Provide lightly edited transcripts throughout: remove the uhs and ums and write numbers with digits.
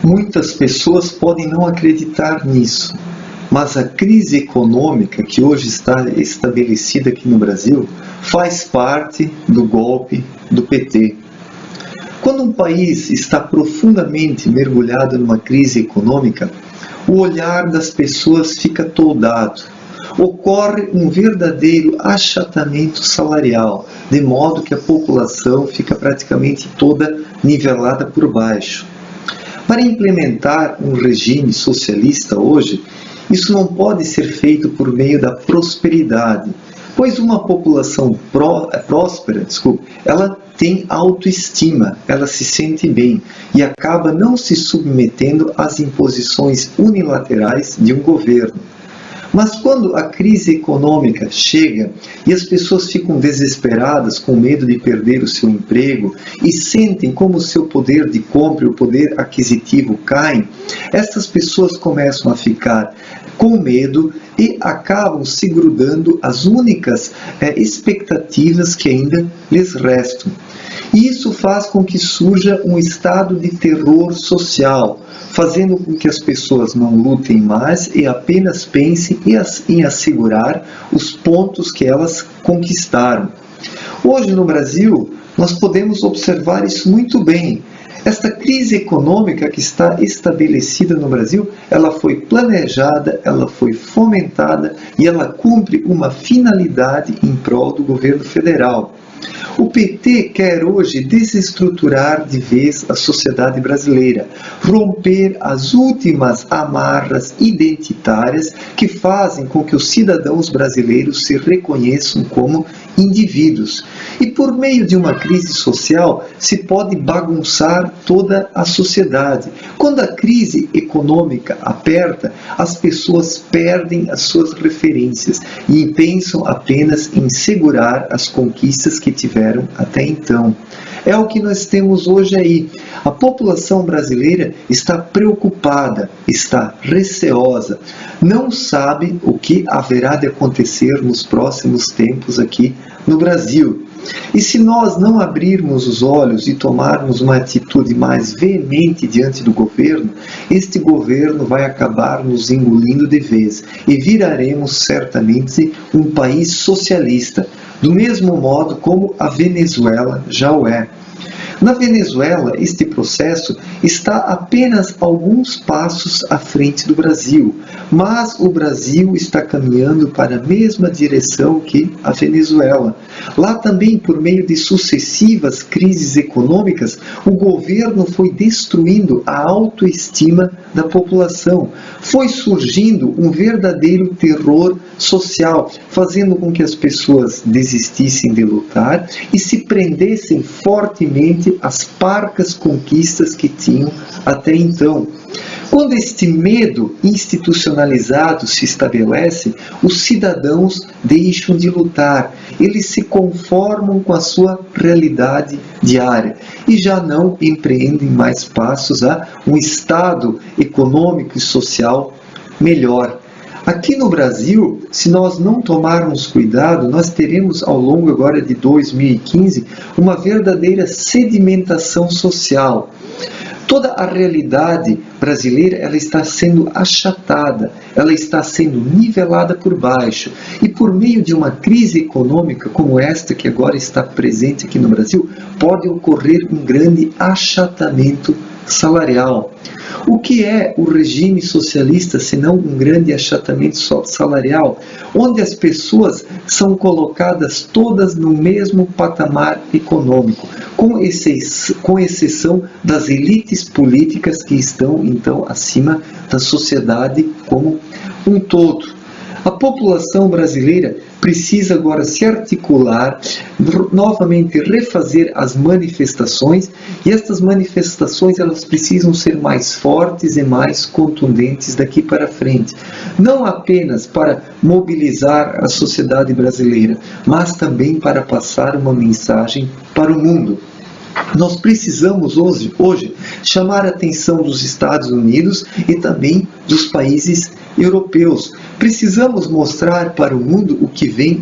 Muitas pessoas podem não acreditar nisso, mas a crise econômica que hoje está estabelecida aqui no Brasil faz parte do golpe do PT. Quando um país está profundamente mergulhado numa crise econômica, o olhar das pessoas fica toldado. Ocorre um verdadeiro achatamento salarial, de modo que a população fica praticamente toda nivelada por baixo. Para implementar um regime socialista hoje, isso não pode ser feito por meio da prosperidade, pois uma população próspera, ela tem autoestima, ela se sente bem e acaba não se submetendo às imposições unilaterais de um governo. Mas quando a crise econômica chega e as pessoas ficam desesperadas com medo de perder o seu emprego e sentem como o seu poder de compra e o poder aquisitivo caem, essas pessoas começam a ficar com medo e acabam se grudando às únicas expectativas que ainda lhes restam. E isso faz com que surja um estado de terror social, fazendo com que as pessoas não lutem mais e apenas pensem em assegurar os pontos que elas conquistaram. Hoje no Brasil, nós podemos observar isso muito bem. Esta crise econômica que está estabelecida no Brasil, ela foi planejada, ela foi fomentada e ela cumpre uma finalidade em prol do governo federal. O PT quer hoje desestruturar de vez a sociedade brasileira, romper as últimas amarras identitárias que fazem com que os cidadãos brasileiros se reconheçam como indivíduos. E por meio de uma crise social se pode bagunçar toda a sociedade. Quando a crise econômica aperta, as pessoas perdem as suas referências e pensam apenas em segurar as conquistas que tiveram até então. É o que nós temos hoje aí. A população brasileira está preocupada, está receosa, não sabe o que haverá de acontecer nos próximos tempos aqui no Brasil. E se nós não abrirmos os olhos e tomarmos uma atitude mais veemente diante do governo, este governo vai acabar nos engolindo de vez e viraremos certamente um país socialista, do mesmo modo como a Venezuela já o é. Na Venezuela, este processo está apenas alguns passos à frente do Brasil, mas o Brasil está caminhando para a mesma direção que a Venezuela. Lá também, por meio de sucessivas crises econômicas, o governo foi destruindo a autoestima da população. Foi surgindo um verdadeiro terror social, fazendo com que as pessoas desistissem de lutar e se prendessem fortemente às parcas conquistas que tinham até então. Quando este medo institucionalizado se estabelece, os cidadãos deixam de lutar, eles se conformam com a sua realidade diária e já não empreendem mais passos a um estado econômico e social melhor. Aqui no Brasil, se nós não tomarmos cuidado, nós teremos ao longo agora de 2015 uma verdadeira sedimentação social. Toda a realidade brasileira ela está sendo achatada, ela está sendo nivelada por baixo. E por meio de uma crise econômica como esta que agora está presente aqui no Brasil, pode ocorrer um grande achatamento salarial. O que é o regime socialista senão um grande achatamento salarial, onde as pessoas são colocadas todas no mesmo patamar econômico, com exceção das elites políticas que estão então acima da sociedade como um todo. A população brasileira precisa agora se articular, novamente refazer as manifestações, e estas manifestações elas precisam ser mais fortes e mais contundentes daqui para frente. Não apenas para mobilizar a sociedade brasileira, mas também para passar uma mensagem para o mundo. Nós precisamos hoje chamar a atenção dos Estados Unidos e também dos países europeus. Precisamos mostrar para o mundo o que vem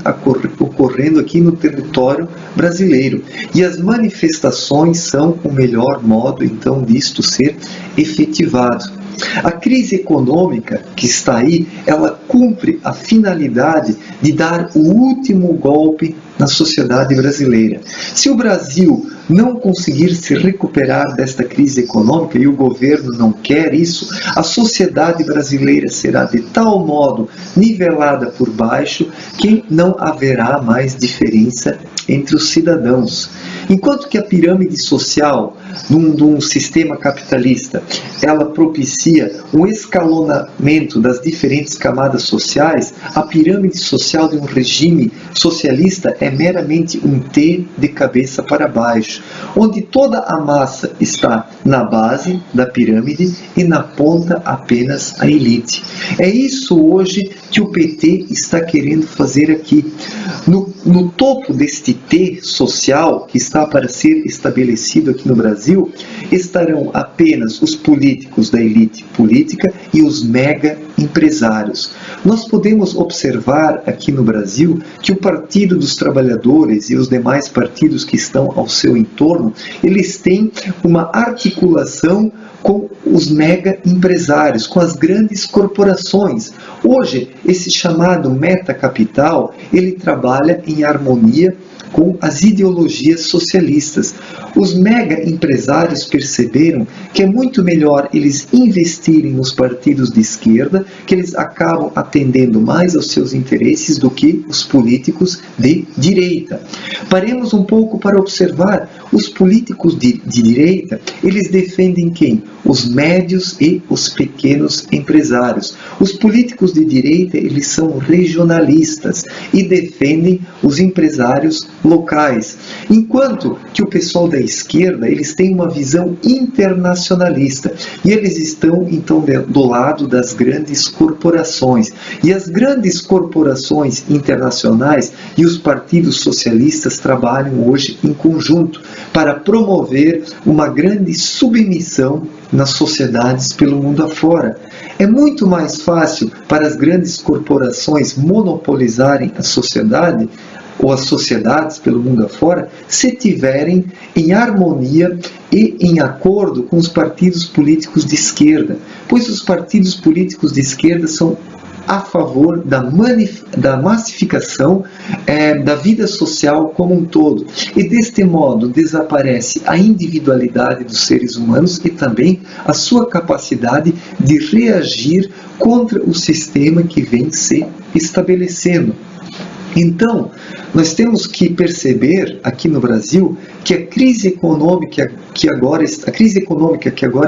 ocorrendo aqui no território brasileiro. E as manifestações são o melhor modo, então, disto ser efetivado. A crise econômica que está aí, ela cumpre a finalidade de dar o último golpe na sociedade brasileira. Se o Brasil não conseguir se recuperar desta crise econômica, e o governo não quer isso, a sociedade brasileira será de tal modo nivelada por baixo que não haverá mais diferença entre os cidadãos. Enquanto que a pirâmide social de um sistema capitalista, ela propicia um escalonamento das diferentes camadas sociais, a pirâmide social de um regime socialista é meramente um T de cabeça para baixo, onde toda a massa está na base da pirâmide e na ponta apenas a elite. É isso hoje que o PT está querendo fazer aqui. No topo deste T social que está para ser estabelecido aqui no Brasil, estarão apenas os políticos da elite política e os mega empresários. Nós podemos observar aqui no Brasil que o Partido dos Trabalhadores e os demais partidos que estão ao seu entorno, eles têm uma articulação com os mega empresários, com as grandes corporações. Hoje, esse chamado metacapital, ele trabalha em harmonia com as ideologias socialistas. Os mega empresários perceberam que é muito melhor eles investirem nos partidos de esquerda, que eles acabam atendendo mais aos seus interesses do que os políticos de direita. Paremos um pouco para observar. Os políticos de direita, eles defendem quem? Os médios e os pequenos empresários. Os políticos de direita, eles são regionalistas e defendem os empresários locais. Enquanto que o pessoal da esquerda, eles têm uma visão internacionalista e eles estão, então, do lado das grandes corporações. E as grandes corporações internacionais e os partidos socialistas trabalham hoje em conjunto para promover uma grande submissão nas sociedades pelo mundo afora. É muito mais fácil para as grandes corporações monopolizarem a sociedade ou as sociedades pelo mundo afora, se tiverem em harmonia e em acordo com os partidos políticos de esquerda, pois os partidos políticos de esquerda são a favor da massificação da vida social como um todo. E deste modo desaparece a individualidade dos seres humanos e também a sua capacidade de reagir contra o sistema que vem se estabelecendo. Então, nós temos que perceber aqui no Brasil que a crise econômica que agora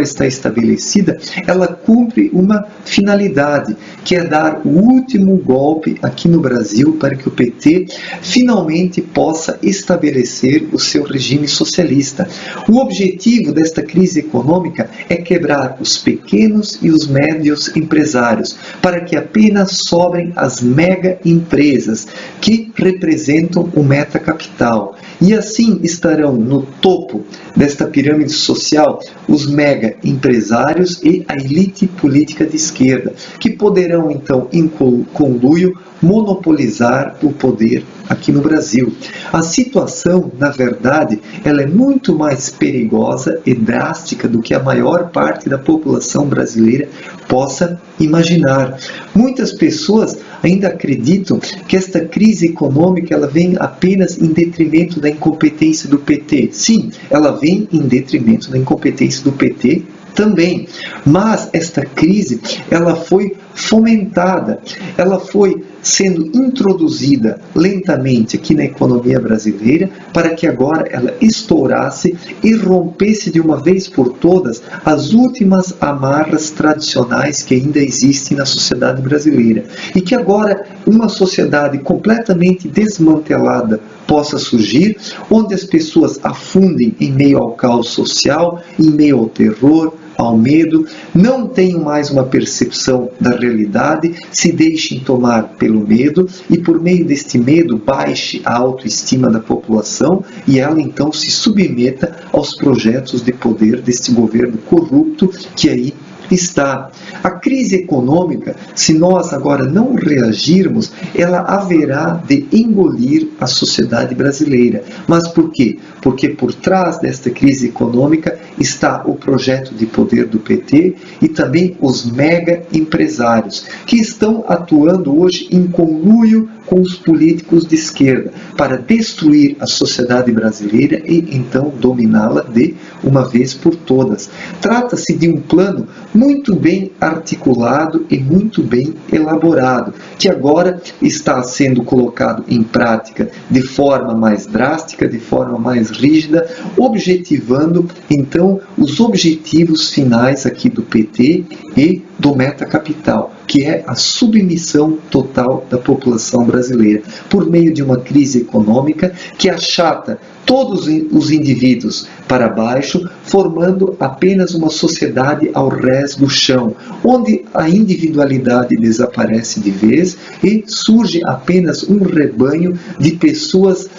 está estabelecida, ela cumpre uma finalidade, que é dar o último golpe aqui no Brasil para que o PT finalmente possa estabelecer o seu regime socialista. O objetivo desta crise econômica é quebrar os pequenos e os médios empresários, para que apenas sobrem as mega empresas, que representam o metacapital. E assim estarão no topo desta pirâmide social os mega empresários e a elite política de esquerda, que poderão então em conluio monopolizar o poder aqui no Brasil. A situação, na verdade, ela é muito mais perigosa e drástica do que a maior parte da população brasileira possa imaginar. Muitas pessoas ainda acreditam que esta crise econômica ela vem apenas em detrimento da incompetência do PT. Sim, ela vem em detrimento da incompetência do PT também, mas esta crise ela foi fomentada, ela foi sendo introduzida lentamente aqui na economia brasileira para que agora ela estourasse e rompesse de uma vez por todas as últimas amarras tradicionais que ainda existem na sociedade brasileira e que agora uma sociedade completamente desmantelada possa surgir, onde as pessoas afundem em meio ao caos social, em meio ao terror, ao medo, não tenham mais uma percepção da realidade, se deixem tomar pelo medo e por meio deste medo baixe a autoestima da população e ela então se submeta aos projetos de poder deste governo corrupto que aí Está. A crise econômica, se nós agora não reagirmos, ela haverá de engolir a sociedade brasileira. Mas por quê? Porque por trás desta crise econômica está o projeto de poder do PT e também os mega empresários, que estão atuando hoje em conluio com os políticos de esquerda para destruir a sociedade brasileira e então dominá-la de uma vez por todas. Trata-se de um plano muito bem articulado e muito bem elaborado, que agora está sendo colocado em prática de forma mais drástica, de forma mais rígida, objetivando então os objetivos finais aqui do PT e do Meta Capital, que é a submissão total da população brasileira, por meio de uma crise econômica que achata todos os indivíduos para baixo, formando apenas uma sociedade ao rés do chão, onde a individualidade desaparece de vez e surge apenas um rebanho de pessoas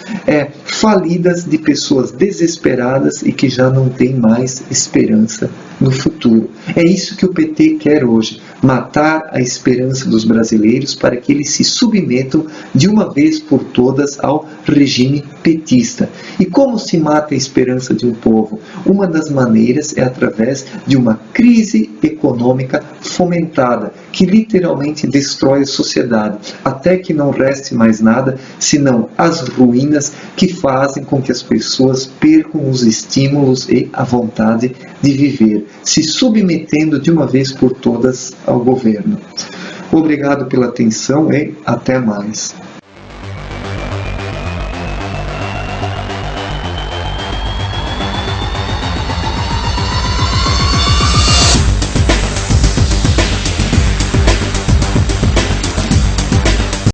falidas, de pessoas desesperadas e que já não têm mais esperança no futuro. É isso que o PT quer hoje, matar a esperança dos brasileiros para que eles se submetam de uma vez por todas ao regime petista. E como se mata a esperança de um povo? Uma das maneiras é através de uma crise econômica fomentada, que literalmente destrói a sociedade, até que não reste mais nada senão as ruínas que fazem com que as pessoas percam os estímulos e a vontade de viver, se submetendo de uma vez por todas ao governo. Obrigado pela atenção e até mais.